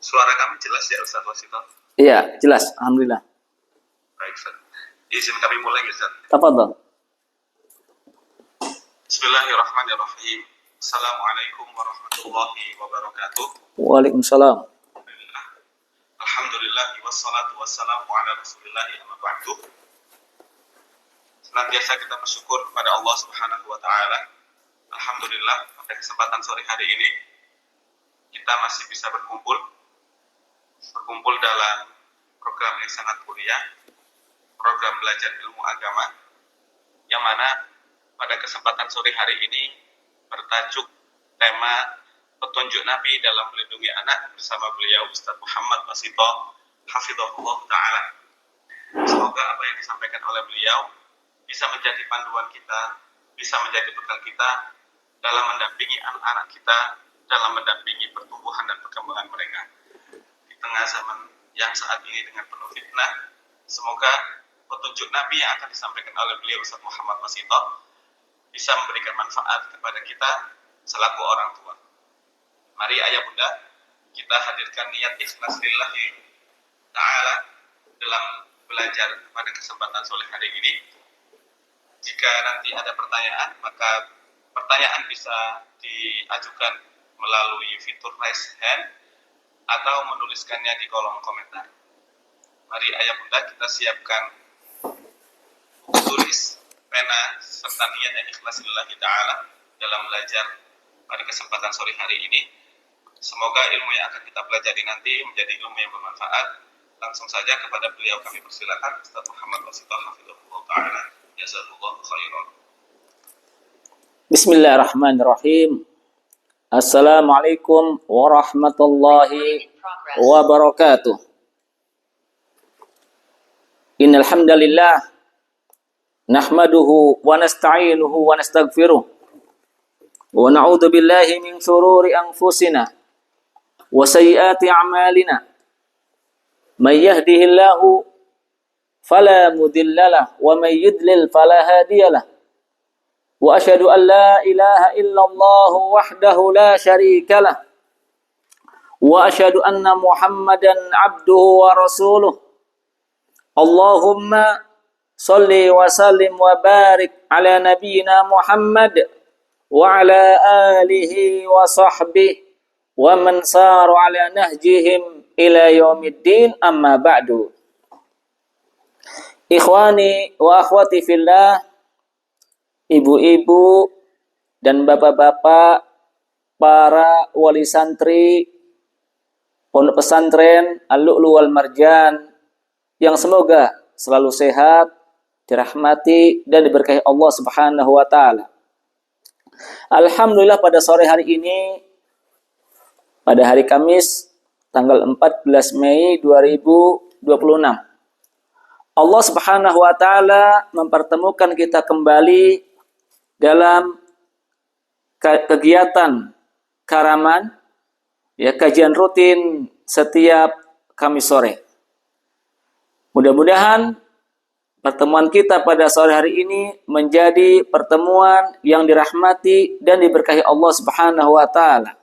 Suara kami jelas ya Ustaz Wasito? Iya, jelas. Alhamdulillah. Baik Ustaz. Izin kami mulai ya Ustaz. Tafadhal. Bismillahirrahmanirrahim. Assalamualaikum warahmatullahi wabarakatuh. Waalaikumsalam. Alhamdulillah wassalatu wassalamu ala Rasulillahi amma ba'du. Senantiasa kita bersyukur kepada Allah Subhanahu wa taala. Alhamdulillah pada kesempatan sore hari ini kita masih bisa berkumpul dalam program yang sangat mulia, program belajar ilmu agama, yang mana pada kesempatan sore hari ini bertajuk tema petunjuk Nabi dalam melindungi anak bersama beliau Ustaz Muhammad Wasito hafizahullah ta'ala. Semoga apa yang disampaikan oleh beliau bisa menjadi panduan kita, bisa menjadi bekal kita dalam mendampingi anak-anak kita, dalam mendampingi pertumbuhan dan perkembangan mereka di tengah zaman yang saat ini dengan penuh fitnah. Semoga petunjuk Nabi yang akan disampaikan oleh beliau Ustaz Muhammad Wasito bisa memberikan manfaat kepada kita selaku orang tua. Mari ayah bunda, kita hadirkan niat ikhlas lillahi ta'ala dalam belajar pada kesempatan sore hari ini. Jika nanti ada pertanyaan, maka pertanyaan bisa diajukan melalui fitur raise hand atau menuliskannya di kolom komentar. Mari ayah bunda, kita siapkan buku tulis, pena, serta niat yang ikhlas lillahi ta'ala dalam belajar pada kesempatan sore hari ini. Semoga ilmu yang akan kita pelajari nanti menjadi ilmu yang bermanfaat. Langsung saja kepada beliau kami persilakan, Ustaz Muhammad Wasito hafizahullah ta'ala. Jazakallahu khairan. Bismillahirrahmanirrahim. Assalamualaikum warahmatullahi wabarakatuh. Innal hamdalillah nahmaduhu wa nasta'inuhu wa nastaghfiruh wa na'udzu billahi min shururi anfusina wa sayyiati a'malina. May yahdihillahu fala mudhillalah wa may yudlil fala hadiyalah. Wa asyhadu an la ilaha illallah wahdahu la syarikalah. Wa asyhadu anna Muhammadan abduhu wa rasuluh. Allahumma shalli wa sallim wa barik ala nabiyyina Muhammad wa ala alihi wa sahbihi wa man saru ala nahjihim ila yaumiddin, amma ba'du. Ikhwani wa akhwati fillah, ibu-ibu dan bapak-bapak, para wali santri pondok pesantren Al-Lu'lu' wal Marjan yang semoga selalu sehat, dirahmati dan diberkahi Allah Subhanahu wa taala. Alhamdulillah pada sore hari ini, pada hari Kamis tanggal 14 Mei 2026, Allah Subhanahu wa taala mempertemukan kita kembali dalam kegiatan Karaman, ya, kajian rutin setiap Kamis sore. Mudah-mudahan pertemuan kita pada sore hari ini menjadi pertemuan yang dirahmati dan diberkahi Allah Subhanahu wa taala.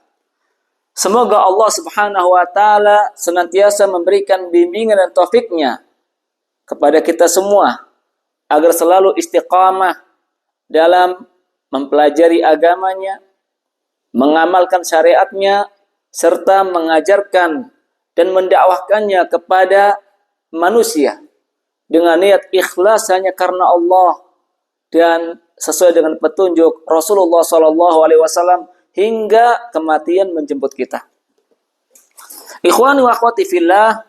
Semoga Allah Subhanahu wa taala senantiasa memberikan bimbingan dan taufiknya kepada kita semua agar selalu istiqamah dalam mempelajari agamanya, mengamalkan syariatnya, serta mengajarkan dan mendakwahkannya kepada manusia dengan niat ikhlas hanya karena Allah dan sesuai dengan petunjuk Rasulullah SAW hingga kematian menjemput kita. Ikhwani wa akhwati fillah,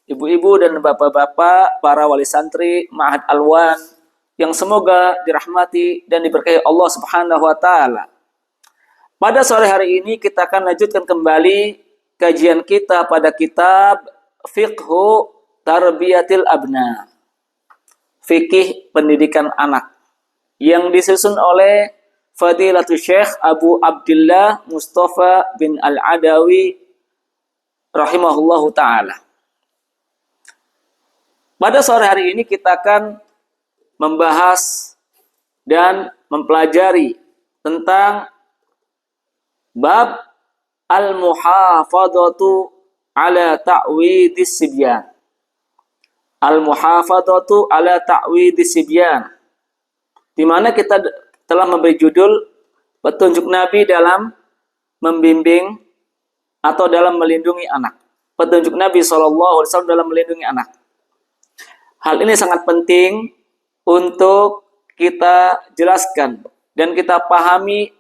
ibu-ibu dan bapak-bapak, para wali santri Ma'had Alwan yang semoga dirahmati dan diberkahi Allah Subhanahu wa taala. Pada sore hari ini kita akan lanjutkan kembali kajian kita pada kitab Fiqhu Tarbiyatil Abna, fikih pendidikan anak, yang disusun oleh Fadilatul Syekh Abu Abdullah Mustafa bin Al-Adawi rahimahullahu ta'ala. Pada sore hari ini kita akan membahas dan mempelajari tentang bab al-muhafadhatu ala ta'widis sibyan. Al-muhafadzatu ala ta'widis sibyan. Di mana kita telah memberi judul petunjuk Nabi dalam membimbing atau dalam melindungi anak. Petunjuk Nabi SAW dalam melindungi anak. Hal ini sangat penting untuk kita jelaskan dan kita pahami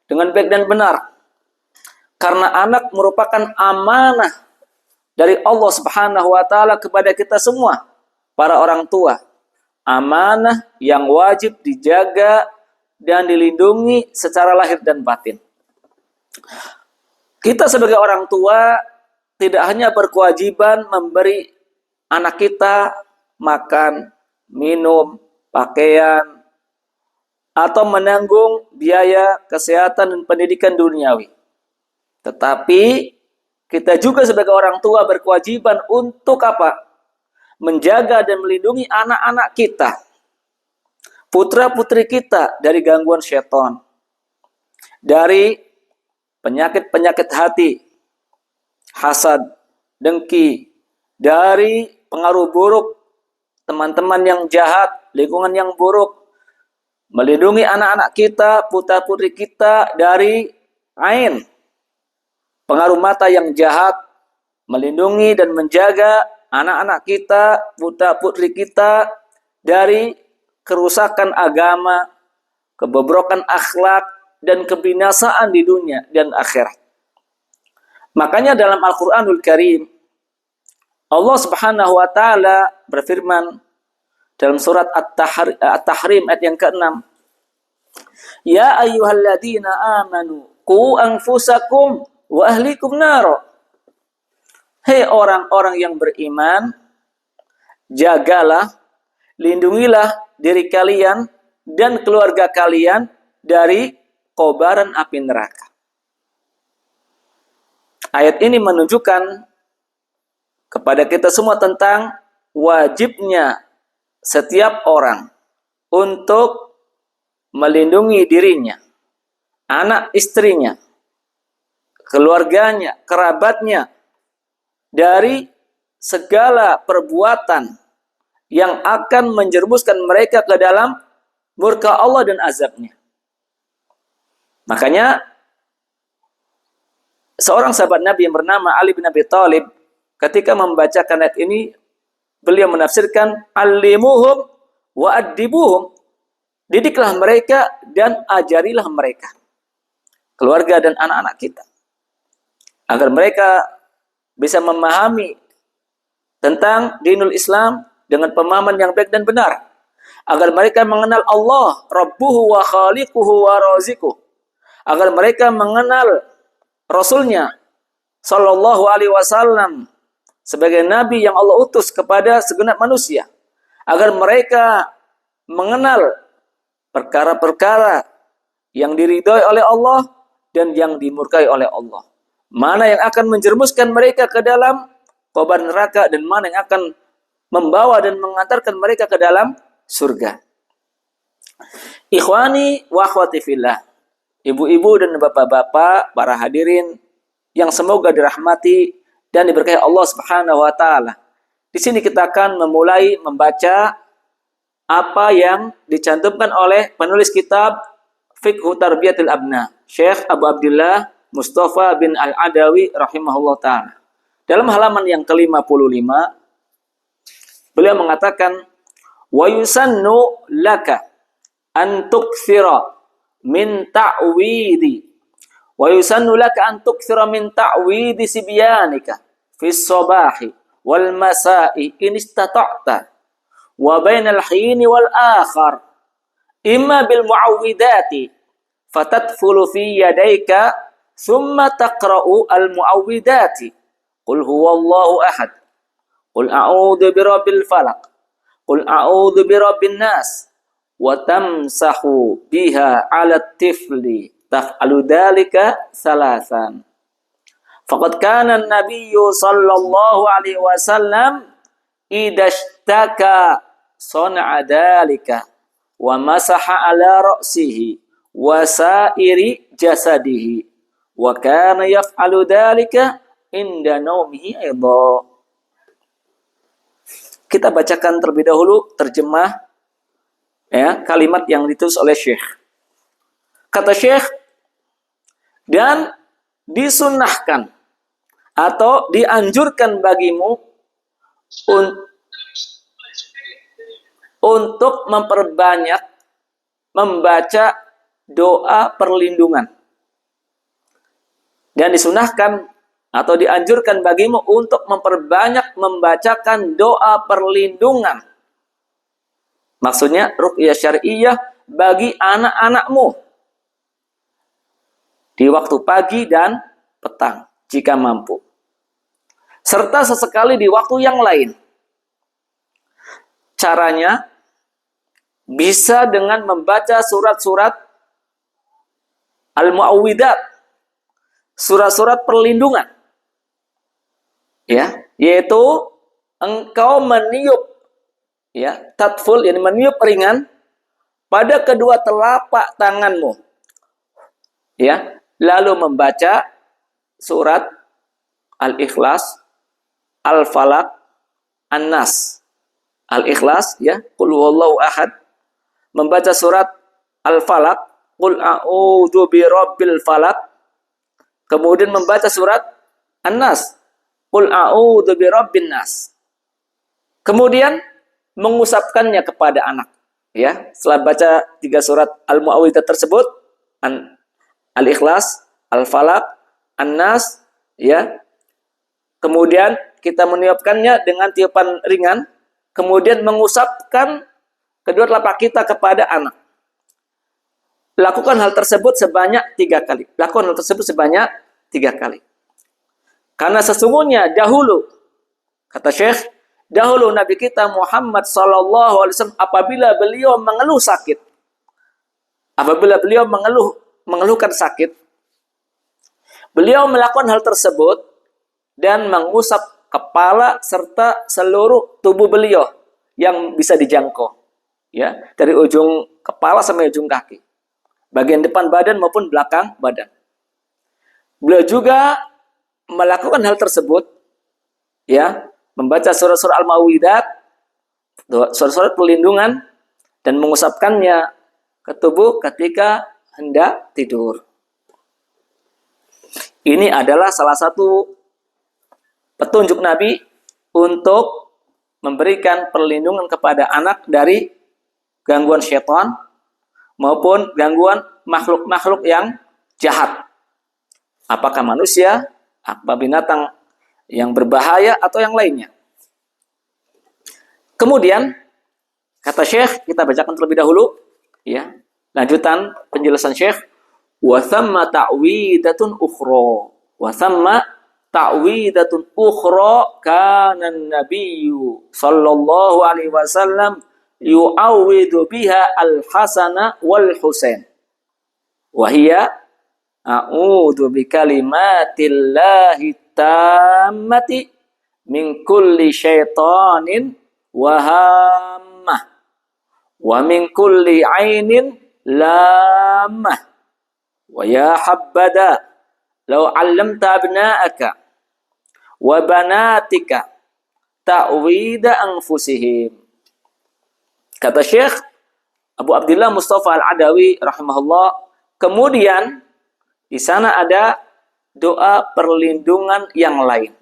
dengan baik dan benar. Karena anak merupakan amanah dari Allah Subhanahu wa taala kepada kita semua, para orang tua. Amanah yang wajib dijaga dan dilindungi secara lahir dan batin. Kita sebagai orang tua tidak hanya berkewajiban memberi anak kita makan, minum, pakaian, atau menanggung biaya kesehatan dan pendidikan duniawi. Tetapi kita juga sebagai orang tua berkewajiban untuk apa? Menjaga dan melindungi anak-anak kita, putra-putri kita dari gangguan syaitan, dari penyakit-penyakit hati, hasad, dengki, dari pengaruh buruk teman-teman yang jahat, lingkungan yang buruk, melindungi anak-anak kita, putra-putri kita dari ain, pengaruh mata yang jahat, melindungi dan menjaga anak-anak kita, putra-putri kita dari kerusakan agama, kebobrokan akhlak, dan kebinasaan di dunia dan akhirat. Makanya dalam Al-Quranul Karim, Allah Subhanahu wa taala berfirman dalam surat At-Tahrim ayat yang ke-6. Ya ayyuhalladzina amanu qu anfusakum wa ahlikum naro. Hei orang-orang yang beriman, jagalah, lindungilah diri kalian dan keluarga kalian dari kobaran api neraka. Ayat ini menunjukkan kepada kita semua tentang wajibnya setiap orang untuk melindungi dirinya, anak istrinya, keluarganya, kerabatnya dari segala perbuatan yang akan menjerumuskan mereka ke dalam murka Allah dan azabnya. Makanya seorang sahabat Nabi yang bernama Ali bin Abi Thalib ketika membacakan ayat ini, beliau menafsirkan allimuhum wa addibuhum. Didiklah mereka dan ajarilah mereka, keluarga dan anak-anak kita, agar mereka bisa memahami tentang dinul Islam dengan pemahaman yang baik dan benar, agar mereka mengenal Allah Rabbuhu wa khaliquhu wa razikuh, agar mereka mengenal Rasulnya Sallallahu Alaihi Wasallam sebagai Nabi yang Allah utus kepada segenap manusia, agar mereka mengenal perkara-perkara yang diridhoi oleh Allah dan yang dimurkai oleh Allah, mana yang akan menjerumuskan mereka ke dalam kobar neraka dan mana yang akan membawa dan mengantarkan mereka ke dalam surga. Ikhwani wa akhwati fillah, ibu-ibu dan bapak-bapak, para hadirin yang semoga dirahmati dan diberkahi Allah Subhanahu wa taala. Di sini kita akan memulai membaca apa yang dicantumkan oleh penulis kitab Fiqhu Tarbiyatil Abna, Syekh Abu Abdullah Mustafa bin Al-Adawi rahimahullah taala. Dalam halaman yang ke-55 beliau mengatakan wa yusannu laka an tukthira min ta'widi wa yusannu laka an tukthira min ta'widi sibyanika fi sabahi wal masa'i in istata'ta wa bainal hini wal akhar imma bil mu'awwidati fatadkhulu fi yadayka thumma taqra'u al mu'awwidati qul huwallahu ahad qul a'udzu birabbil falaq qul a'udzu birabbin nas wa tamsahu biha 'ala at-tifli taf'alu dzalika salasan. Faqad kana an-nabiyyu sallallahu alaihi wasallam idza ishtaka sana'a dzalika wa masaha 'ala ra'sihi wa sa'iri jasadihi wa kana yaf'alu dzalika inda naumihi aidha. Kita bacakan terlebih dahulu terjemah ya, kalimat yang ditulis oleh Syekh. Kata Syekh, dan disunnahkan atau dianjurkan bagimu untuk memperbanyak membaca doa perlindungan. Dan disunahkan atau dianjurkan bagimu untuk memperbanyak membacakan doa perlindungan. Maksudnya ruqyah syar'iyyah bagi anak-anakmu di waktu pagi dan petang jika mampu. Serta sesekali di waktu yang lain. Caranya bisa dengan membaca surat-surat al-mu'awwidat, surat-surat perlindungan. Ya, yaitu engkau meniup ya, tatful yani meniup ringan pada kedua telapak tanganmu. Ya, lalu membaca surat Al-Ikhlas, Al-Falaq, An-Nas. Al-Ikhlas ya, qul huwallahu ahad. Membaca surat Al-Falaq, qul a'udzu birabbil falaq. Kemudian membaca surat An-Nas, qul a'udzu birabbin nas. Kemudian mengusapkannya kepada anak. Ya, setelah baca 3 surat Al-Mu'awwidzat tersebut, Al-Ikhlas, Al-Falaq, An-Nas, ya. Kemudian kita meniupkannya dengan tiupan ringan, kemudian mengusapkan kedua telapak kita kepada anak. Lakukan hal tersebut sebanyak 3 kali. Lakukan hal tersebut sebanyak 3 kali. Karena sesungguhnya dahulu, kata Syekh, dahulu Nabi kita Muhammad SAW apabila beliau mengeluh sakit, apabila beliau mengeluhkan sakit, beliau melakukan hal tersebut dan mengusap kepala serta seluruh tubuh beliau yang bisa dijangkau, ya, dari ujung kepala sampai ujung kaki, bagian depan badan maupun belakang badan. Beliau juga melakukan hal tersebut, ya, membaca surat-surat Al-Mu'awwidzat, surat-surat perlindungan, dan mengusapkannya ke tubuh ketika hendak tidur. Ini adalah salah satu petunjuk Nabi untuk memberikan perlindungan kepada anak dari gangguan syaitan maupun gangguan makhluk-makhluk yang jahat. Apakah manusia, apa binatang yang berbahaya atau yang lainnya. Kemudian kata Syekh, kita bacakan terlebih dahulu ya, lanjutan penjelasan Syekh, wa thamma ta'widatun ukhra, wa thamma ta'widatun ukhra kana an-nabiyyu sallallahu alaihi wasallam yu'awwidu biha al-Hasana wal Husain wa hiya a'udzu bikalimatillahi tammati min kulli syaitanin wa hammah wa min kulli ainin lammah wa ya habbada law 'allamta abna'aka wa banatika ta'wida anfusihim. Kata Syekh Abu Abdillah Mustafa Al-Adawi rahimahullah, kemudian di sana ada doa perlindungan yang lain.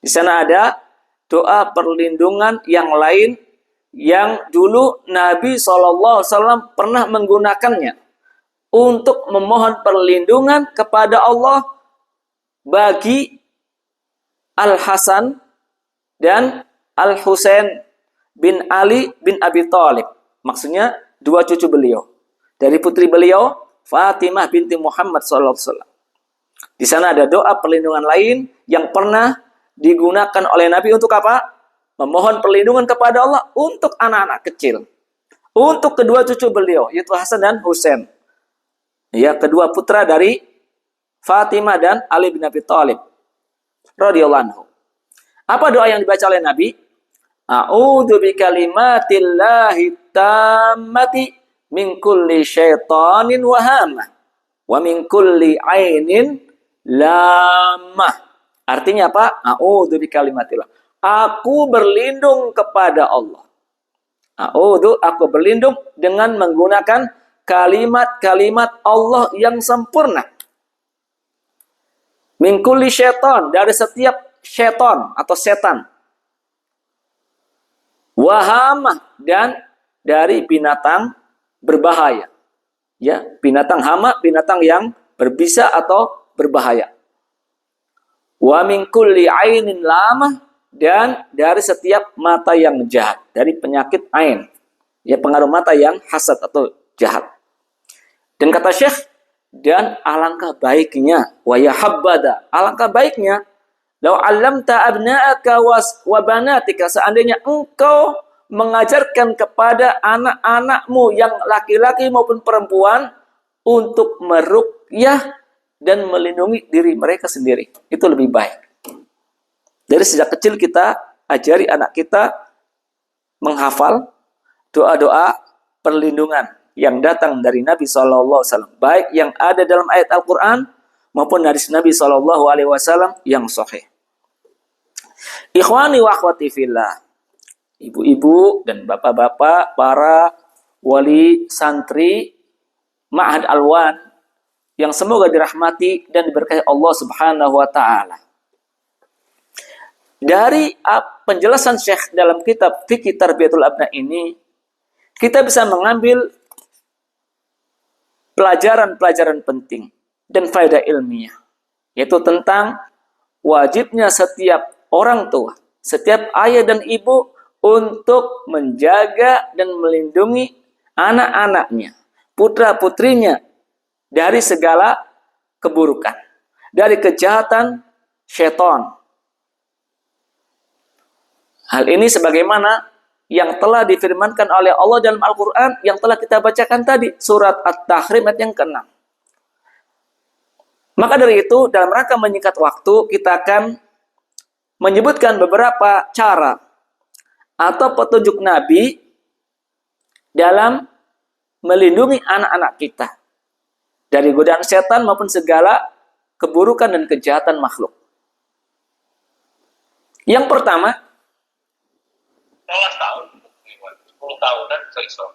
Di sana ada doa perlindungan yang lain yang dulu Nabi SAW pernah menggunakannya untuk memohon perlindungan kepada Allah bagi Al-Hasan dan Al-Husain bin Ali bin Abi Thalib. Maksudnya 2 cucu beliau. Dari putri beliau Fatimah binti Muhammad SAW. Di sana ada doa perlindungan lain yang pernah digunakan oleh Nabi untuk apa? Memohon perlindungan kepada Allah untuk anak-anak kecil. Untuk kedua cucu beliau, yaitu Hasan dan Husain. Ya, kedua putra dari Fatimah dan Ali bin Abi Thalib radhiyallahu anhu. Apa doa yang dibaca oleh Nabi? A'udzu bikalimatillahi tammati min kulli syaitanin wa hamah wa min kulli ainin lamah Artinya apa? A'udzu bikalimatillah. Aku berlindung kepada Allah. Aku berlindung dengan menggunakan kalimat-kalimat Allah yang sempurna. Min kulli syaitan, dari setiap syaitan atau setan. Wahamah, dan dari binatang berbahaya. Ya, binatang hama, binatang yang berbisa atau berbahaya. Wa min kulli ainin lamah, dan dari setiap mata yang jahat, dari penyakit ain. Ya, pengaruh mata yang hasad atau jahat. Dan kata Syekh, dan alangkah baiknya, wa yahabbada, alangkah baiknya, lau 'allamta abna'aka wa banatika, seandainya engkau mengajarkan kepada anak-anakmu yang laki-laki maupun perempuan untuk meruqyah dan melindungi diri mereka sendiri. Itu lebih baik. Dari sejak kecil kita ajari anak kita menghafal doa-doa perlindungan yang datang dari Nabi SAW, baik yang ada dalam ayat Al-Quran maupun dari Nabi SAW yang sahih. Ikhwani wa akhwati fillah, ibu-ibu dan bapak-bapak, para wali santri Ma'had Alwan yang semoga dirahmati dan diberkahi Allah Subhanahu wa taala. Dari penjelasan Syekh dalam kitab Fiqh Tarbiyatul Abna ini, kita bisa mengambil pelajaran-pelajaran penting dan faedah ilmiah, yaitu tentang wajibnya setiap orang tua, setiap ayah dan ibu untuk menjaga dan melindungi anak-anaknya, putra-putrinya dari segala keburukan, dari kejahatan syaitan. Hal ini sebagaimana yang telah difirmankan oleh Allah dalam Al-Quran yang telah kita bacakan tadi, surat At-Tahrim ayat yang ke-6. Maka dari itu, dalam rangka menyingkat waktu, kita akan menyebutkan beberapa cara atau petunjuk Nabi dalam melindungi anak-anak kita dari godaan setan maupun segala keburukan dan kejahatan makhluk. Yang pertama, 15 tahun, 10 tahunan selesai.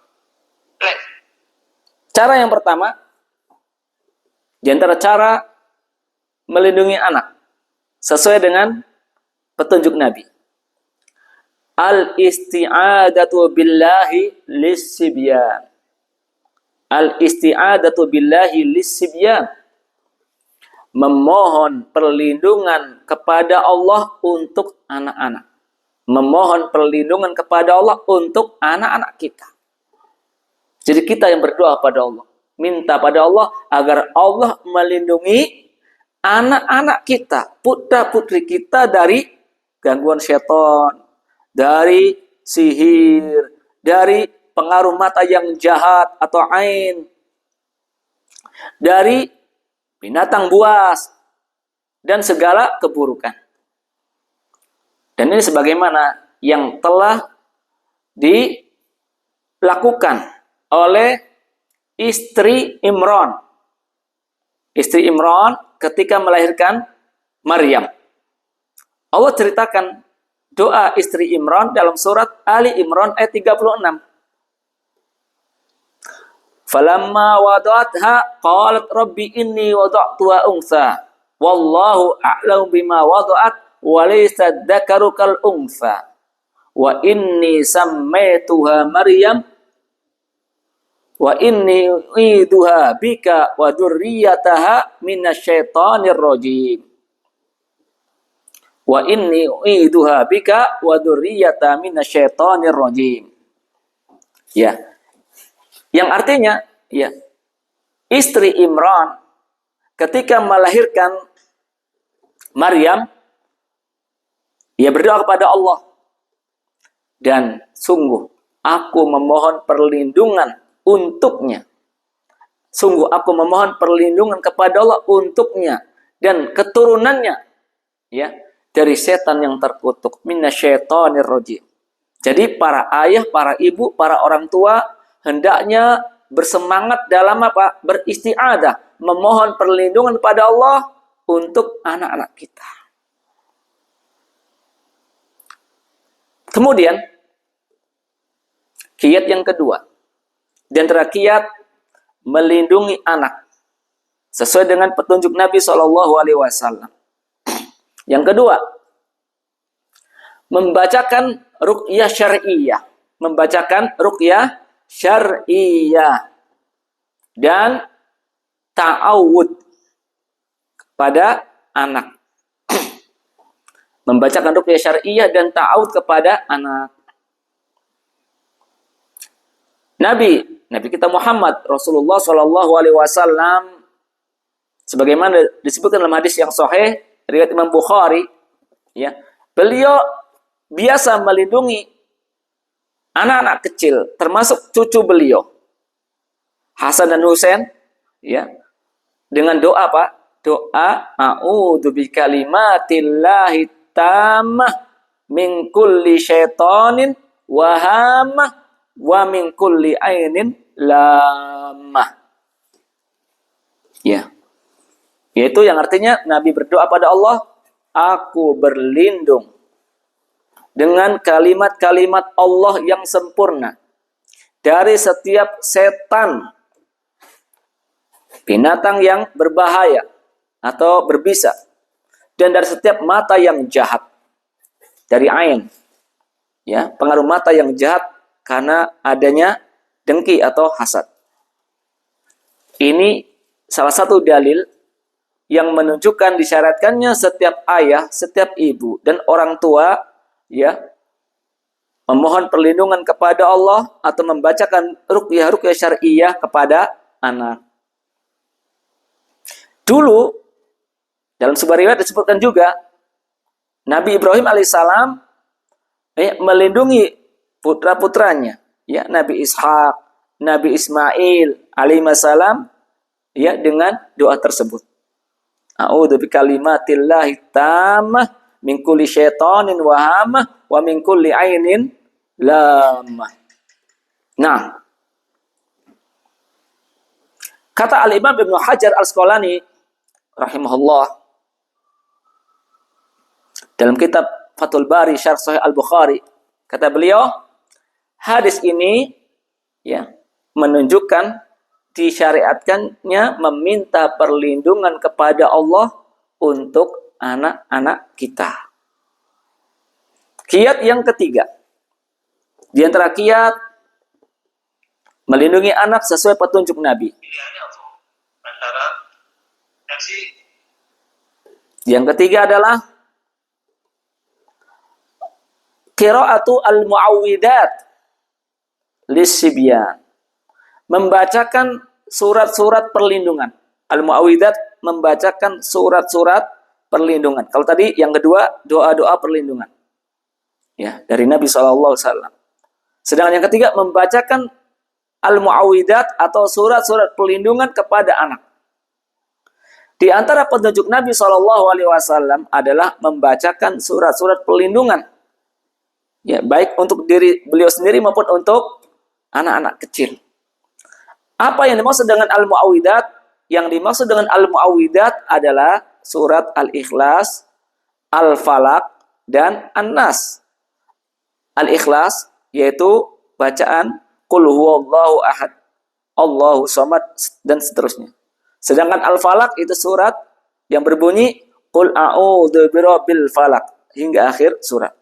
Cara yang pertama, di antara cara melindungi anak sesuai dengan petunjuk Nabi, al-isti'adatu billahi lis-sibyan. Al-isti'adatu billahi lis-sibyan, memohon perlindungan kepada Allah untuk anak-anak. Memohon perlindungan kepada Allah untuk anak-anak kita. Jadi kita yang berdoa pada Allah, minta pada Allah agar Allah melindungi anak-anak kita, putra-putri kita dari gangguan syaitan, dari sihir, dari pengaruh mata yang jahat atau ain, dari binatang buas, dan segala keburukan. Dan ini sebagaimana yang telah dilakukan oleh istri Imran. Istri Imran ketika melahirkan Maryam. Allah ceritakan doa istri Imran dalam surat Ali Imran ayat 36. Falamma wada'atha qalat rabbi inni wada'tuha untha wallahu a'lamu bima wada'at wa laysa dzakaru kal untha wa inni sammaituha Maryam wa inni u'iduha bika wa dzurriyyataha minasyaitonir rajim wa inni u'iduha bika wa dzurriyyataha minasyaitonir rajim. Ya. Yang artinya, ya, istri Imran ketika melahirkan Maryam, ia berdoa kepada Allah. Dan sungguh, aku memohon perlindungan untuknya. Sungguh, aku memohon perlindungan kepada Allah untuknya dan keturunannya, ya, dari setan yang terkutuk. Minasyaitonir rajim. Jadi para ayah, para ibu, para orang tua hendaknya bersemangat dalam apa? Beristiadah, memohon perlindungan pada Allah untuk anak-anak kita. Kemudian kiat yang kedua, di antara kiat melindungi anak sesuai dengan petunjuk Nabi SAW. Yang kedua, membacakan ruqyah syar'iyah, membacakan ruqyah syar'iyah dan ta'awud pada anak. Membacakan ruqyah syar'iyah dan ta'awud kepada anak. Nabi kita Muhammad Rasulullah Shallallahu Alaihi Wasallam, sebagaimana disebutkan dalam hadis yang sahih riwayat Imam Bukhari, ya, beliau biasa melindungi anak-anak kecil, termasuk cucu beliau Hasan dan Husain, ya, dengan doa apa? Doa a'udzu bikalimatillahi tammah min kulli syaitanin wa hamah wa min kulli ainin lamah. Ya. Yaitu yang artinya Nabi berdoa pada Allah, aku berlindung dengan kalimat-kalimat Allah yang sempurna dari setiap setan, binatang yang berbahaya atau berbisa, dan dari setiap mata yang jahat, dari ain, ya, pengaruh mata yang jahat karena adanya dengki atau hasad. Ini salah satu dalil yang menunjukkan disyaratkannya setiap ayah, setiap ibu dan orang tua, ya, memohon perlindungan kepada Allah atau membacakan ruqyah syar'iyah kepada anak. Dulu dalam sebuah riwayat disebutkan juga Nabi Ibrahim alaihissalam melindungi putra-putranya, ya, Nabi Ishak, Nabi Ismail alaihissalam, ya, dengan doa tersebut. A'udzu bikalimatillahi tammah min kulli syaitanin wa hamah wa min kulli ainin lamah. Nah, kata Al-Imam Ibnu Hajar Al-Asqalani rahimahullah dalam kitab Fathul Bari Syarh Sahih Al-Bukhari, kata beliau, hadis ini, ya, menunjukkan disyariatkannya meminta perlindungan kepada Allah untuk anak-anak kita. Kiat yang ketiga, di antara kiat melindungi anak sesuai petunjuk Nabi. Yang ketiga adalah qiraatu al-mu'awwidat lis-sibyan. Membacakan surat-surat perlindungan. Al-mu'awwidat membacakan surat-surat perlindungan. Kalau tadi yang kedua doa-doa perlindungan, ya, dari Nabi SAW. Sedangkan yang ketiga membacakan al-mu'awwidat atau surat-surat perlindungan kepada anak. Di antara petunjuk Nabi SAW adalah membacakan surat-surat perlindungan, ya, baik untuk diri beliau sendiri maupun untuk anak-anak kecil. Apa yang dimaksud dengan al-mu'awwidat? Yang dimaksud dengan al-mu'awwidat adalah surat Al-Ikhlas, Al-Falaq, dan An-Nas. Al-Ikhlas yaitu bacaan Qul huwallahu ahad, Allahu samad, dan seterusnya. Sedangkan Al-Falaq itu surat yang berbunyi Qul a'udzu birabbil falaq hingga akhir surat.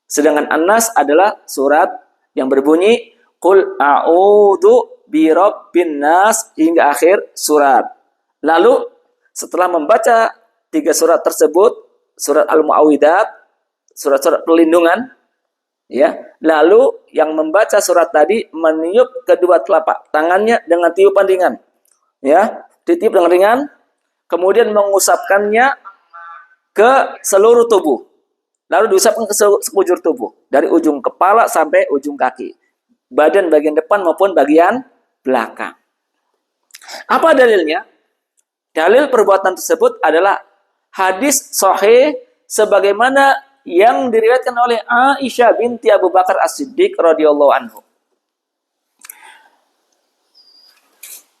Sedangkan An-Nas adalah surat yang berbunyi Qul a'udzu birabbin nas hingga akhir surat. Lalu setelah membaca 3 surat tersebut, surat Al-Mu'awwidat, surat-surat perlindungan, ya, lalu yang membaca surat tadi meniup kedua telapak tangannya dengan tiupan ringan, ya, ditiup dengan ringan, kemudian mengusapkannya ke seluruh tubuh, lalu diusapkan ke sekujur tubuh dari ujung kepala sampai ujung kaki, badan bagian depan maupun bagian belakang. Apa dalilnya? Dalil perbuatan tersebut adalah hadis sahih sebagaimana yang diriwayatkan oleh Aisyah binti Abu Bakar As-Siddiq radhiyallahu anhu.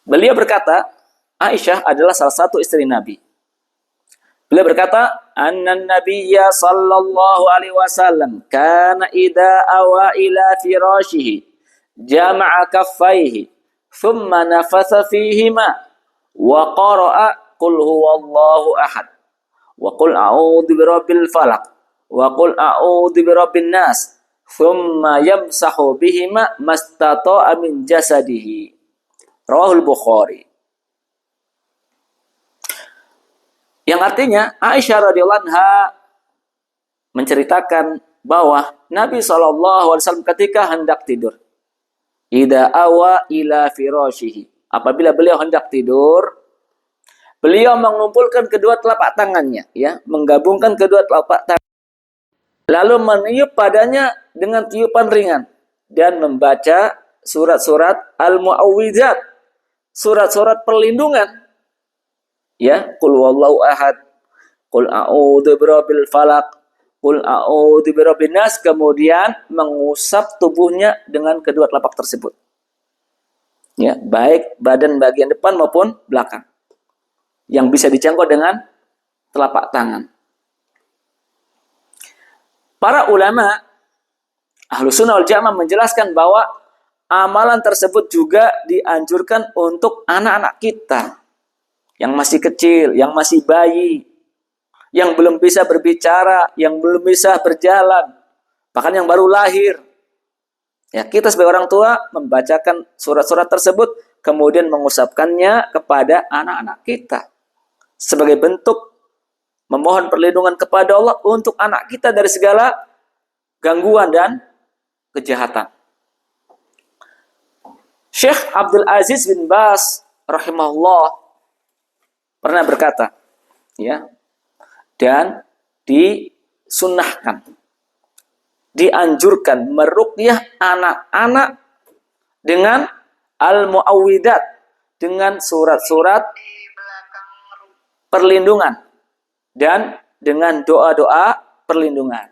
Beliau berkata, Aisyah adalah salah satu istri Nabi. Beliau berkata, anna an-nabiyya sallallahu alaihi wasallam kana idza awa ila firashihi jama'a kaffaihi thumma nafatha fihima wa qara'a qul huwallahu ahad wa qul a'udzu birabbil falaq wa qul a'udzu birabbin nas thumma yamsahu bihima mastata'a min jasadihi. Rawahul Bukhari. Yang artinya Aisyah radhiyallahu anha menceritakan bahwa Nabi SAW ketika hendak tidur, idza awa ila firashihi, apabila beliau hendak tidur, beliau mengumpulkan kedua telapak tangannya, ya, menggabungkan kedua telapak tangan, lalu meniup padanya dengan tiupan ringan dan membaca surat-surat al-mu'awwidzat, surat-surat perlindungan. Ya, qul wallahu ahad, qul a'udzu birabbil falaq, qul a'udzu birabbin nas, kemudian mengusap tubuhnya dengan kedua telapak tersebut. Ya, baik badan bagian depan maupun belakang. Yang bisa dicangkok dengan telapak tangan. Para ulama Ahlus Sunnah wal Jamaah menjelaskan bahwa amalan tersebut juga dianjurkan untuk anak-anak kita yang masih kecil, yang masih bayi, yang belum bisa berbicara, yang belum bisa berjalan, bahkan yang baru lahir. Ya, kita sebagai orang tua membacakan surat-surat tersebut, kemudian mengusapkannya kepada anak-anak kita sebagai bentuk memohon perlindungan kepada Allah untuk anak kita dari segala gangguan dan kejahatan. Syekh Abdul Aziz bin Baz rahimahullah pernah berkata, ya, dan disunnahkan, dianjurkan meruqyah anak-anak dengan al-mu'awwidat, dengan surat-surat perlindungan dan dengan doa-doa perlindungan.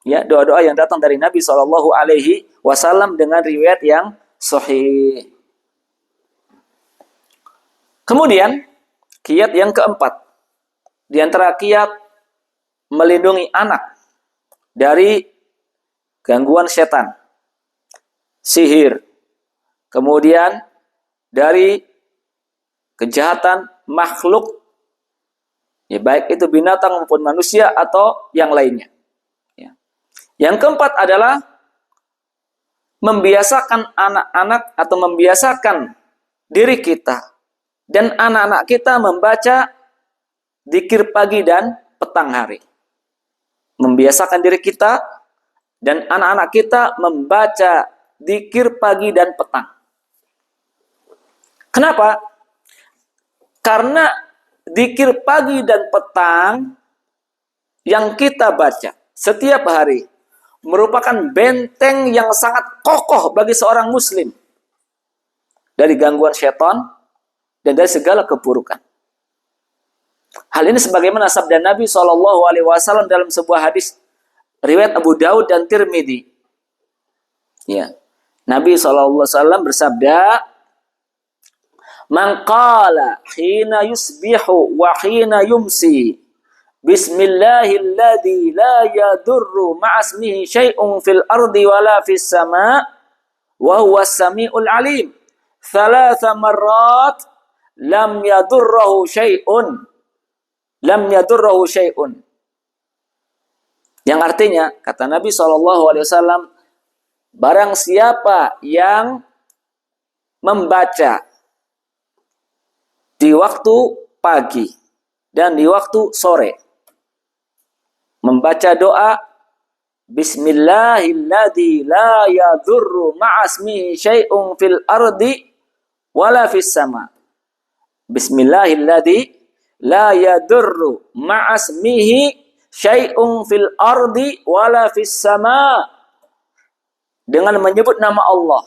Ya, doa-doa yang datang dari Nabi Shallallahu Alaihi Wasallam dengan riwayat yang sahih. Kemudian kiat yang keempat, di antara kiat melindungi anak dari gangguan setan, sihir, kemudian dari kejahatan makhluk, ya, baik itu binatang maupun manusia atau yang lainnya. Ya. Yang keempat adalah membiasakan anak-anak atau membiasakan diri kita dan anak-anak kita membaca zikir pagi dan petang hari. Membiasakan diri kita dan anak-anak kita membaca zikir pagi dan petang. Kenapa? Karena zikir pagi dan petang yang kita baca setiap hari merupakan benteng yang sangat kokoh bagi seorang muslim dari gangguan syaitan dan dari segala keburukan. Hal ini sebagaimana sabda Nabi SAW dalam sebuah hadis riwayat Abu Daud dan Tirmidzi. Ya, Nabi SAW bersabda, "Man qala hina yusbihu wa hina yumsi, Bismillahilladzi la yadurru ma'asmihi syai'un fil ardi wala fis sama' wa huwas sami'ul alim. Thalatha marrat lam yadurruhu syai'un." Lam yadurruhu syai'un. Yang artinya, kata Nabi SAW, barang siapa yang membaca di waktu pagi dan di waktu sore, membaca doa Bismillahilladzi la yadurru ma'asmihi syai'un fil ardi wala fis sama. Bismillahilladzi la yadurru ma'asmihi syai'un fil ardi wala fis sama. Dengan menyebut nama Allah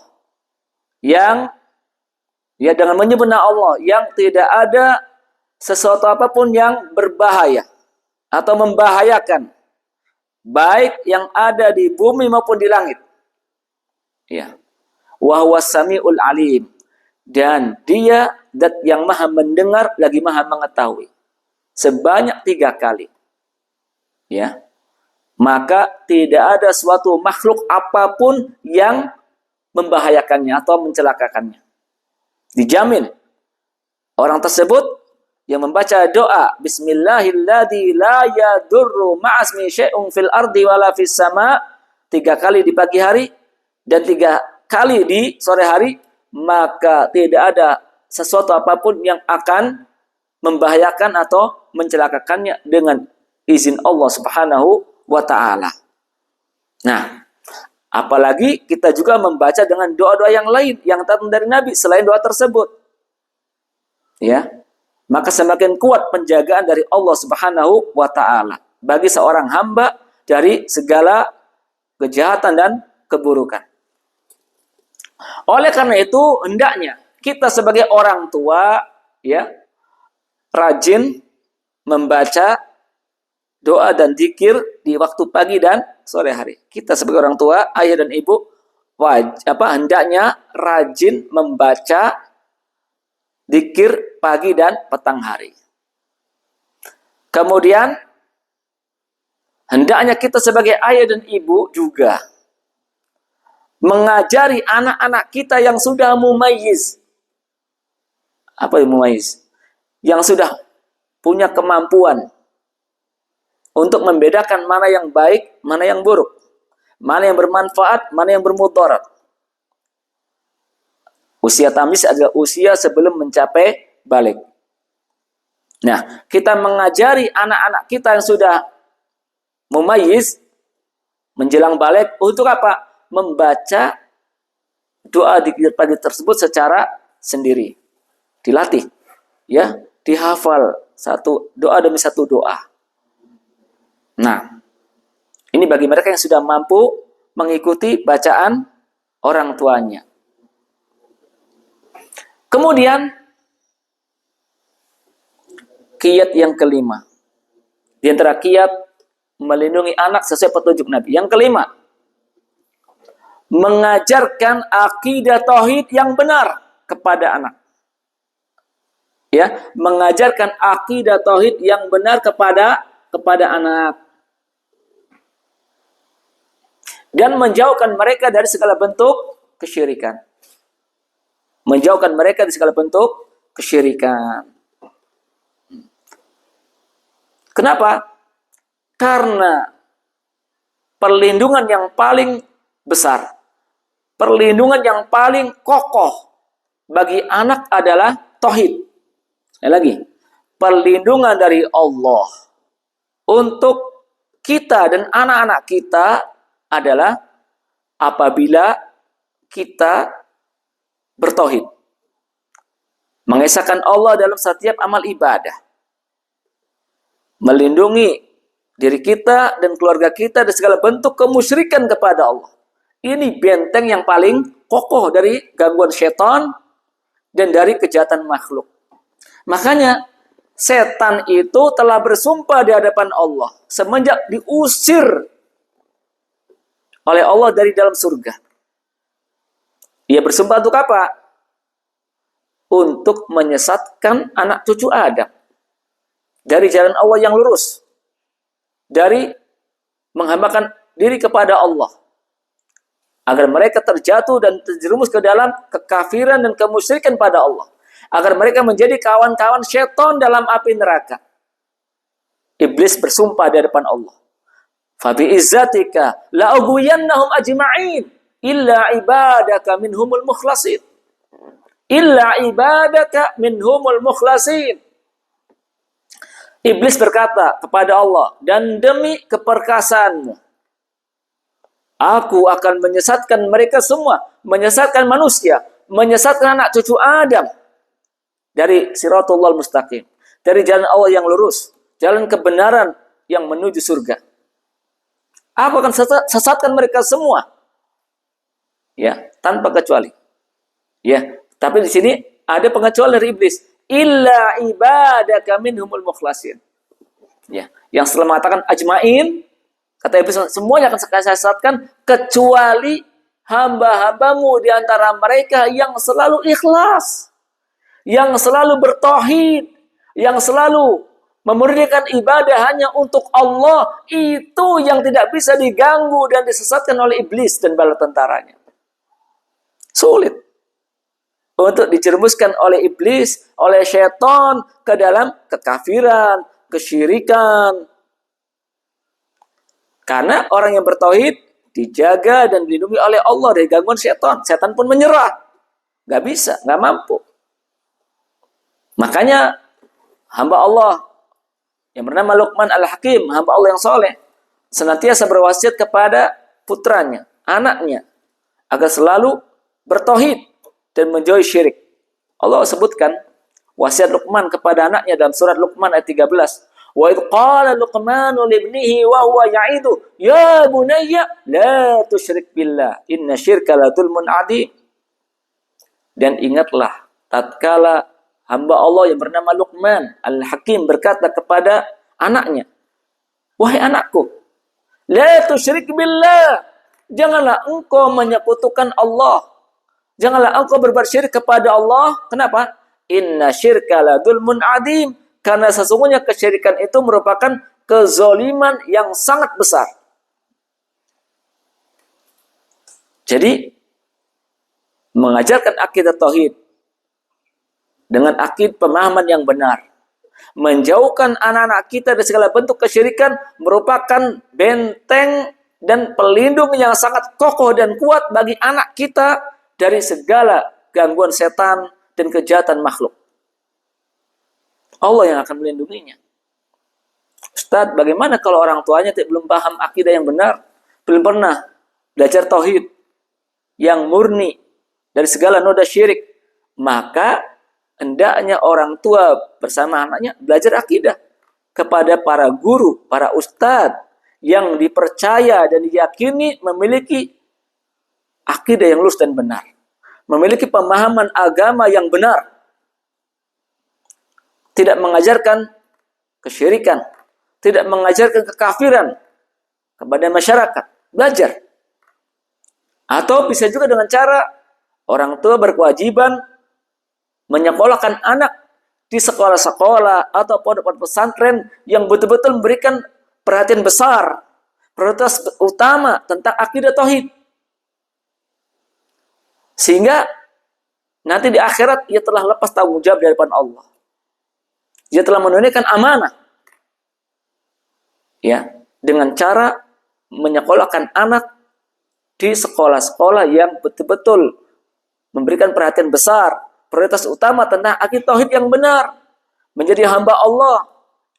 yang, ya, dengan menyebut nama Allah yang tidak ada sesuatu apapun yang berbahaya atau membahayakan, baik yang ada di bumi maupun di langit. Ya. Wa huwas samiul alim, dan dia zat yang maha mendengar lagi maha mengetahui. Sebanyak 3 kali. ya, maka tidak ada suatu makhluk apapun yang membahayakannya atau mencelakakannya. Dijamin orang tersebut yang membaca doa Bismillahilladzi la yadurru ma'asmi syai'un fil ardi wala fis sama 3 kali di pagi hari dan 3 kali di sore hari, maka tidak ada sesuatu apapun yang akan membahayakan atau mencelakakannya dengan izin Allah Subhanahu wa ta'ala. Nah, apalagi kita juga membaca dengan doa-doa yang lain yang datang dari Nabi selain doa tersebut. Ya. Maka semakin kuat penjagaan dari Allah Subhanahu wa ta'ala bagi seorang hamba dari segala kejahatan dan keburukan. Oleh karena itu, hendaknya kita sebagai orang tua ya rajin membaca doa dan zikir di waktu pagi dan sore hari. Kita sebagai orang tua, ayah dan ibu hendaknya rajin membaca zikir pagi dan petang hari. Kemudian hendaknya kita sebagai ayah dan ibu juga mengajari anak-anak kita yang sudah mumayyiz. Apa yang mumayyiz? Yang sudah punya kemampuan untuk membedakan mana yang baik, mana yang buruk, mana yang bermanfaat, mana yang bermudarat. Usia tamyiz adalah usia sebelum mencapai balik. Nah, kita mengajari anak-anak kita yang sudah mumayyiz menjelang balik untuk apa? Membaca doa di pagi tersebut secara sendiri. Dilatih, ya, dihafal satu doa demi satu doa. Nah, ini bagi mereka yang sudah mampu mengikuti bacaan orang tuanya. Kemudian kiat yang kelima. Di antara kiat melindungi anak sesuai petunjuk Nabi. Yang kelima, mengajarkan akidah tauhid yang benar kepada anak. Ya, mengajarkan akidah tauhid yang benar kepada anak. Dan menjauhkan mereka dari segala bentuk kesyirikan. Menjauhkan mereka dari segala bentuk kesyirikan. Kenapa? Karena perlindungan yang paling besar, perlindungan yang paling kokoh bagi anak adalah tauhid. Sekali lagi, perlindungan dari Allah untuk kita dan anak-anak kita adalah apabila kita bertauhid, mengesahkan Allah dalam setiap amal ibadah, melindungi diri kita dan keluarga kita dari segala bentuk kemusyrikan kepada Allah. Ini benteng yang paling kokoh dari gangguan setan dan dari kejahatan makhluk. Makanya setan itu telah bersumpah di hadapan Allah semenjak diusir oleh Allah dari dalam surga. Ia bersumpah untuk apa? Untuk menyesatkan anak cucu Adam dari jalan Allah yang lurus, dari menghambakan diri kepada Allah, agar mereka terjatuh dan terjerumus ke dalam kekafiran dan kemusyrikan pada Allah, agar mereka menjadi kawan-kawan syaitan dalam api neraka. Iblis bersumpah di hadapan Allah, Fabi izzatika la ughwiyannahum ajma'in illa ibadaka minhumul mukhlasin. Illa ibadaka minhumul mukhlasin. Iblis berkata kepada Allah, dan demi keperkasaanmu, aku akan menyesatkan mereka semua, menyesatkan manusia, menyesatkan anak cucu Adam dari siratul mustaqim, dari jalan Allah yang lurus, jalan kebenaran yang menuju surga. Aku akan sesatkan mereka semua, ya, tanpa kecuali. Ya, tapi di sini ada pengecualian dari iblis. Illa ibadaka minhumul mukhlasin. Ya, yang setelah mengatakan ajmain, kata iblis semuanya akan saya sesatkan kecuali hamba-hambamu di antara mereka yang selalu ikhlas, yang selalu bertauhid, yang selalu memurnikan ibadah hanya untuk Allah, itu yang tidak bisa diganggu dan disesatkan oleh iblis dan bala tentaranya. Sulit untuk dijerumuskan oleh iblis, oleh syaitan ke dalam kekafiran, kesyirikan. Karena orang yang bertauhid dijaga dan dilindungi oleh Allah dari gangguan syaitan. Syaitan pun menyerah. Gak bisa, gak mampu. Makanya hamba Allah yang bernama Luqman Al-Hakim, hamba Allah yang soleh, senantiasa berwasiat kepada putranya, anaknya, agar selalu bertauhid dan menjauhi syirik. Allah sebutkan wasiat Luqman kepada anaknya dalam surat Luqman ayat 13. Wa idh qala Luqmanu libnihi wa huwa ya'idu ya bunayya la tusyrik billah inna syirka la dzulmun adzim. Dan ingatlah tatkala hamba Allah yang bernama Luqman Al-Hakim berkata kepada anaknya, wahai anakku, la tusyrik billah, janganlah engkau menyekutukan Allah. Janganlah engkau berbuat syirik kepada Allah. Kenapa? Inna syirka la dzulmun adzim. Karena sesungguhnya kesyirikan itu merupakan kezaliman yang sangat besar. Jadi, mengajarkan akidah tauhid dengan pemahaman yang benar, menjauhkan anak-anak kita dari segala bentuk kesyirikan merupakan benteng dan pelindung yang sangat kokoh dan kuat bagi anak kita dari segala gangguan setan dan kejahatan makhluk. Allah yang akan melindunginya. Ustaz, bagaimana kalau orang tuanya belum paham akidah yang benar, belum pernah belajar tauhid yang murni dari segala noda syirik? Maka hendaknya orang tua bersama anaknya belajar akidah kepada para guru, para ustadz yang dipercaya dan diyakini memiliki akidah yang lurus dan benar, memiliki pemahaman agama yang benar, tidak mengajarkan kesyirikan, tidak mengajarkan kekafiran kepada masyarakat. Belajar. Atau bisa juga dengan cara orang tua berkewajiban menyekolahkan anak di sekolah-sekolah atau pondok pesantren yang betul-betul memberikan perhatian besar, prioritas utama tentang akidah tauhid. Sehingga nanti di akhirat ia telah lepas tanggung jawab dari hadapan Allah. Dia telah menunaikan amanah. Ya, dengan cara menyekolahkan anak di sekolah-sekolah yang betul-betul memberikan perhatian besar, prioritas utama tentang akidah tauhid yang benar, menjadi hamba Allah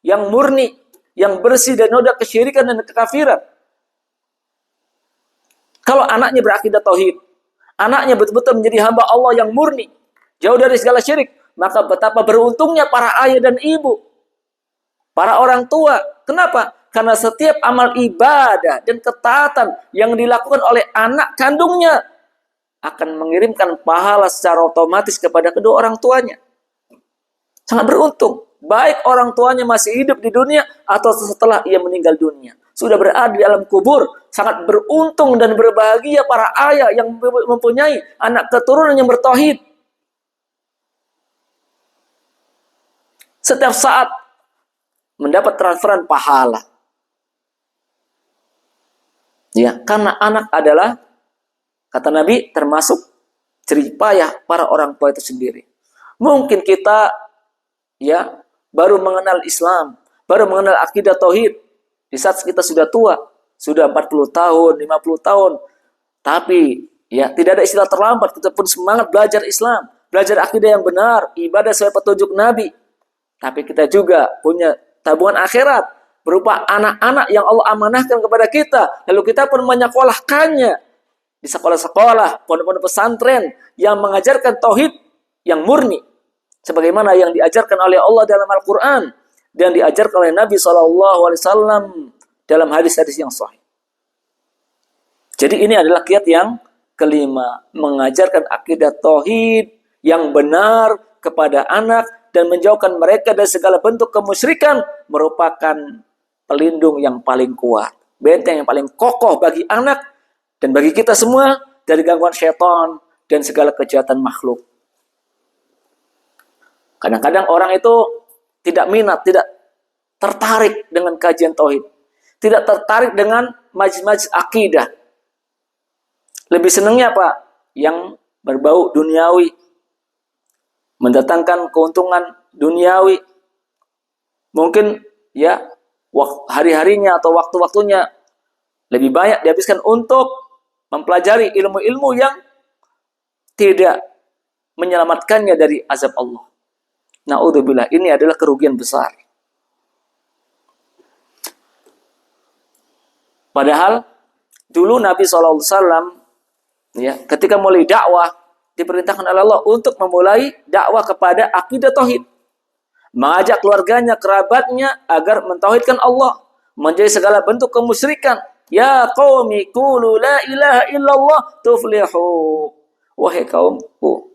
yang murni, yang bersih dari noda kesyirikan dan kekafiran. Kalau anaknya berakidah tauhid, anaknya betul-betul menjadi hamba Allah yang murni, jauh dari segala syirik, maka betapa beruntungnya para ayah dan ibu, para orang tua. Kenapa? Karena setiap amal ibadah dan ketaatan yang dilakukan oleh anak kandungnya akan mengirimkan pahala secara otomatis kepada kedua orang tuanya. Sangat beruntung. Baik orang tuanya masih hidup di dunia atau setelah ia meninggal dunia. Sudah berada di alam kubur. Sangat beruntung dan berbahagia para ayah yang mempunyai anak keturunan yang bertauhid. Setiap saat mendapat transferan pahala. Ya, karena anak adalah, kata Nabi, termasuk jerih payah para orang tua itu sendiri. Mungkin kita ya baru mengenal Islam, baru mengenal akidah tauhid di saat kita sudah tua, sudah 40 tahun, 50 tahun. Tapi ya tidak ada istilah terlambat, kita pun semangat belajar Islam, belajar akidah yang benar, ibadah sesuai petunjuk Nabi. Tapi kita juga punya tabungan akhirat berupa anak-anak yang Allah amanahkan kepada kita. Lalu kita pun menyekolahkannya di sekolah-sekolah, pondok-pondok pesantren yang mengajarkan tauhid yang murni. Sebagaimana yang diajarkan oleh Allah dalam Al-Quran dan diajarkan oleh Nabi SAW dalam hadis-hadis yang sahih. Jadi ini adalah kiat yang kelima. Mengajarkan akidah tauhid yang benar kepada anak dan menjauhkan mereka dari segala bentuk kemusyrikan merupakan pelindung yang paling kuat, benteng yang paling kokoh bagi anak dan bagi kita semua dari gangguan syaitan dan segala kejahatan makhluk. Kadang-kadang orang itu tidak minat, tidak tertarik dengan kajian tauhid, tidak tertarik dengan majlis-majlis akidah. Lebih senangnya apa? Yang berbau duniawi, mendatangkan keuntungan duniawi. Mungkin ya hari-harinya atau waktu-waktunya lebih banyak dihabiskan untuk mempelajari ilmu-ilmu yang tidak menyelamatkannya dari azab Allah. Na'udzubillah, ini adalah kerugian besar. Padahal dulu Nabi SAW ya, ketika mulai dakwah diperintahkan oleh Allah untuk memulai dakwah kepada akidah tauhid, mengajak keluarganya, kerabatnya agar mentauhidkan Allah, menjadi segala bentuk kemusyrikan. Ya qaumi qulu la ilaha illallah tuflihu. Wahai kaumku,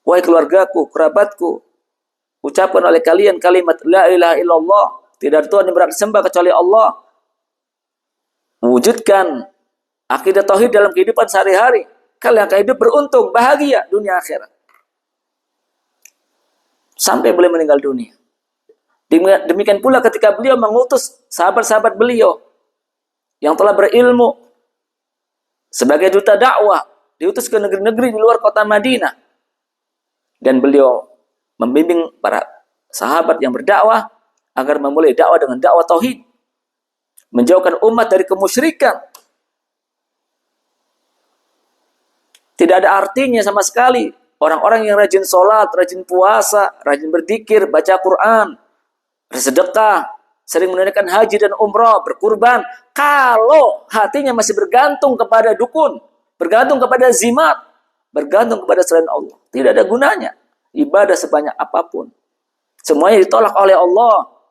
wahai keluargaku, kerabatku, ucapkan oleh kalian kalimat la ilaha illallah, tidak ada Tuhan yang berhak disembah kecuali Allah. Wujudkan akidah tauhid dalam kehidupan sehari-hari, kalian akan hidup beruntung, bahagia dunia akhirat. Sampai beliau meninggal dunia. Demikian pula ketika beliau mengutus sahabat-sahabat beliau yang telah berilmu sebagai duta dakwah, diutus ke negeri-negeri di luar kota Madinah, dan beliau membimbing para sahabat yang berdakwah agar memulai dakwah dengan dakwah tauhid, menjauhkan umat dari kemusyrikan. Tidak ada artinya sama sekali orang-orang yang rajin sholat, rajin puasa, rajin berzikir, baca Quran, bersedekah, sering menunaikan haji dan umrah, berkurban, kalau hatinya masih bergantung kepada dukun, bergantung kepada zimat, bergantung kepada selain Allah, tidak ada gunanya ibadah sebanyak apapun. Semuanya ditolak oleh Allah,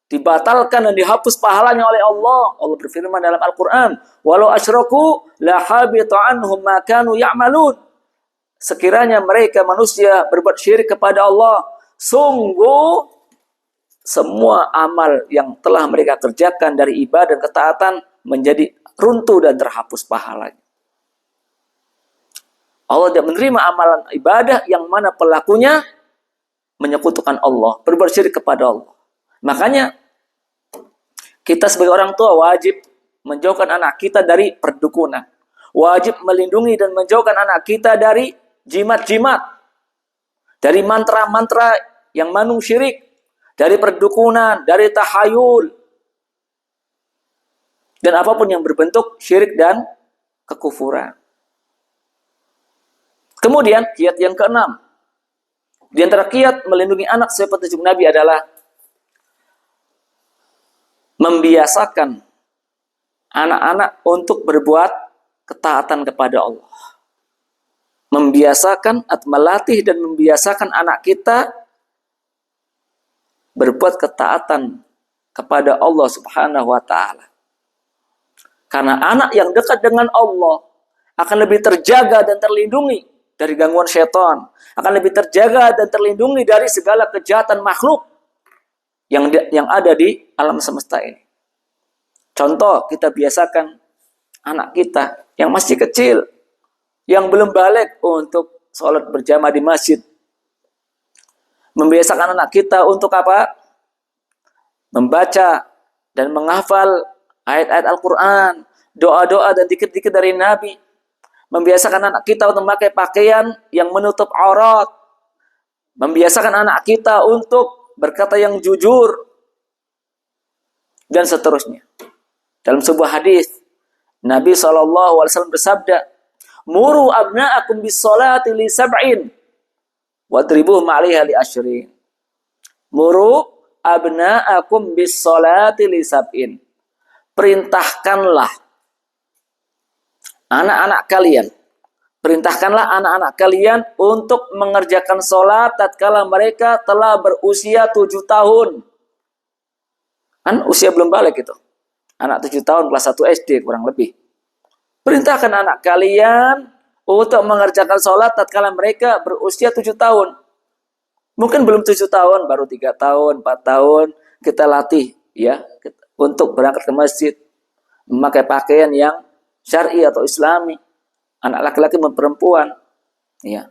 dibatalkan dan dihapus pahalanya oleh Allah. Allah berfirman dalam Al-Quran, walau asyraku la habita anhum ma kanu ya'malun. Sekiranya mereka manusia berbuat syirik kepada Allah, sungguh semua amal yang telah mereka kerjakan dari ibadah dan ketaatan menjadi runtuh dan terhapus pahalanya. Allah tidak menerima amalan ibadah yang mana pelakunya menyekutukan Allah, berbuat syirik kepada Allah. Makanya kita sebagai orang tua wajib menjauhkan anak kita dari perdukunan. Wajib melindungi dan menjauhkan anak kita dari jimat-jimat, dari mantra-mantra yang mengandung syirik, dari perdukunan, dari tahayul, dan apapun yang berbentuk syirik dan kekufuran. Kemudian kiat yang keenam, di antara kiat melindungi anak sesuai petunjuk Nabi adalah membiasakan anak-anak untuk berbuat ketaatan kepada Allah. Membiasakan atau melatih dan membiasakan anak kita berbuat ketaatan kepada Allah Subhanahu wa taala. Karena anak yang dekat dengan Allah akan lebih terjaga dan terlindungi dari gangguan syaitan, akan lebih terjaga dan terlindungi dari segala kejahatan makhluk yang ada di alam semesta ini. Contoh, kita biasakan anak kita yang masih kecil, yang belum balik untuk sholat berjamaah di masjid. Membiasakan anak kita untuk apa? Membaca dan menghafal ayat-ayat Al-Quran, doa-doa dan zikir-zikir dari Nabi. Membiasakan anak kita untuk memakai pakaian yang menutup aurat. Membiasakan anak kita untuk berkata yang jujur. Dan seterusnya. Dalam sebuah hadis, Nabi SAW bersabda, Muru abna'akum bis-salati li sab'in, wadribuhum 'alaiha li asyrin. Muru abna'akum bis-salati li sab'in. Perintahkanlah anak-anak kalian. Perintahkanlah anak-anak kalian untuk mengerjakan sholat tatkala mereka telah berusia 7 tahun. Kan usia belum balik itu. Anak 7 tahun kelas 1 SD kurang lebih. Perintahkan anak kalian untuk mengerjakan sholat tatkala mereka berusia 7 tahun. Mungkin belum 7 tahun, baru 3 tahun, 4 tahun kita latih ya untuk berangkat ke masjid, memakai pakaian yang syar'i atau islami. Anak laki-laki maupun perempuan ya.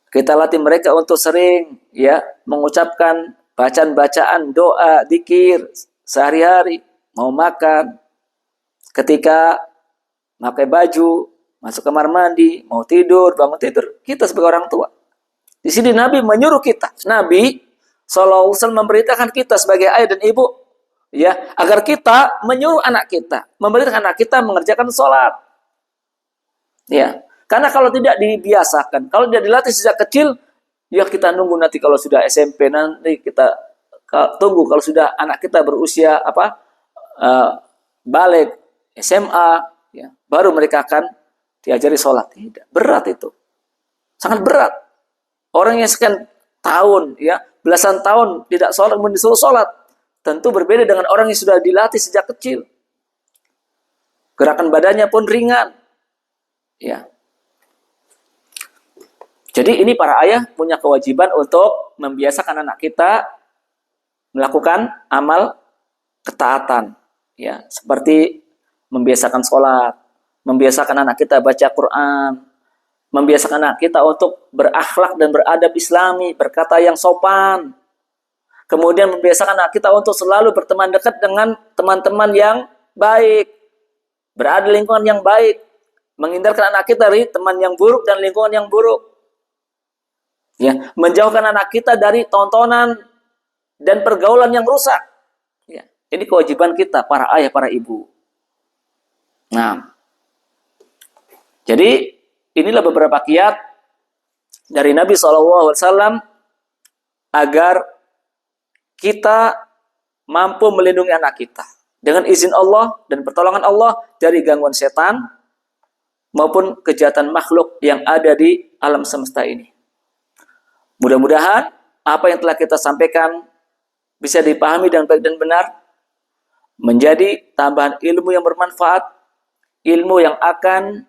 Kita latih mereka untuk sering ya mengucapkan bacaan-bacaan, doa, zikir sehari-hari, mau makan, ketika pakai baju, masuk kamar mandi, mau tidur, bangun tidur, kita sebagai orang tua. Di sini Nabi menyuruh kita, Nabi SAW memberitakan kita sebagai ayah dan ibu, ya, agar kita menyuruh anak kita, memberitakan anak kita mengerjakan sholat. Ya, karena kalau tidak dibiasakan, kalau tidak dilatih sejak kecil, ya kita nunggu nanti kalau sudah SMP, nanti kita tunggu kalau sudah anak kita berusia balik SMA, ya, baru mereka akan diajari sholat. Tidak, berat itu, sangat berat. Orang yang sekian tahun, ya, belasan tahun tidak sholat, kemudian disuruh sholat, tentu berbeda dengan orang yang sudah dilatih sejak kecil. Gerakan badannya pun ringan, ya. Jadi ini para ayah punya kewajiban untuk membiasakan anak kita melakukan amal ketaatan, ya, seperti membiasakan sholat, membiasakan anak kita baca Quran, membiasakan anak kita untuk berakhlak dan beradab Islami, berkata yang sopan. Kemudian membiasakan anak kita untuk selalu berteman dekat dengan teman-teman yang baik, berada di lingkungan yang baik, menghindarkan anak kita dari teman yang buruk dan lingkungan yang buruk. Ya, menjauhkan anak kita dari tontonan dan pergaulan yang rusak. Ya, ini kewajiban kita, para ayah, para ibu. Nah, jadi inilah beberapa kiat dari Nabi SAW agar kita mampu melindungi anak kita dengan izin Allah dan pertolongan Allah dari gangguan setan maupun kejahatan makhluk yang ada di alam semesta ini. Mudah-mudahan apa yang telah kita sampaikan bisa dipahami dengan baik dan benar, menjadi tambahan ilmu yang bermanfaat, ilmu yang akan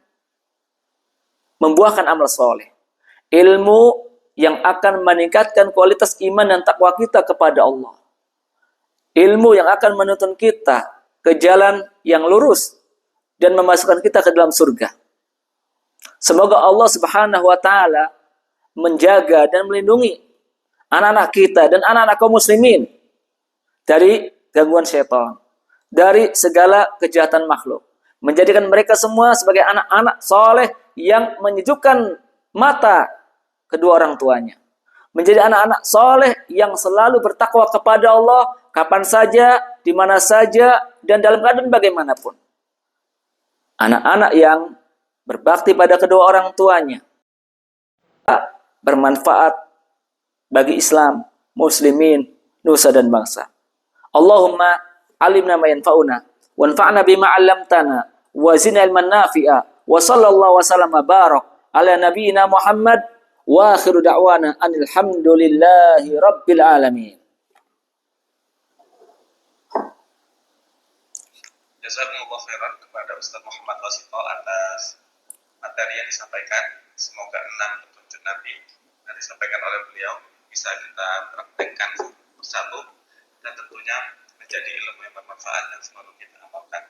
membuahkan amal soleh, ilmu yang akan meningkatkan kualitas iman dan takwa kita kepada Allah, ilmu yang akan menuntun kita ke jalan yang lurus dan memasukkan kita ke dalam surga. Semoga Allah Subhanahu wa taala menjaga dan melindungi anak-anak kita dan anak-anak kaum muslimin dari gangguan setan, dari segala kejahatan makhluk, menjadikan mereka semua sebagai anak-anak soleh yang menyejukkan mata kedua orang tuanya, menjadi anak-anak soleh yang selalu bertakwa kepada Allah kapan saja, di mana saja, dan dalam keadaan bagaimanapun. Anak-anak yang berbakti pada kedua orang tuanya bermanfaat bagi Islam, muslimin, nusa dan bangsa. Allahumma alimna ma yanfa'una wanfa'na bima 'allamtana wa zidna ilman nafi'a wa sallallahu wa sallama barak ala nabiyyina Muhammad wa akhiru da'wana anil hamdulillahi rabbil alamin. Jazakumullah khairan kepada Ustaz Muhammad Wasito atas materi yang disampaikan. Semoga 6 petunjuk Nabi yang disampaikan oleh beliau bisa kita praktekkan bersatu dan tentunya menjadi ilmu yang bermanfaat dan selalu kita amalkan.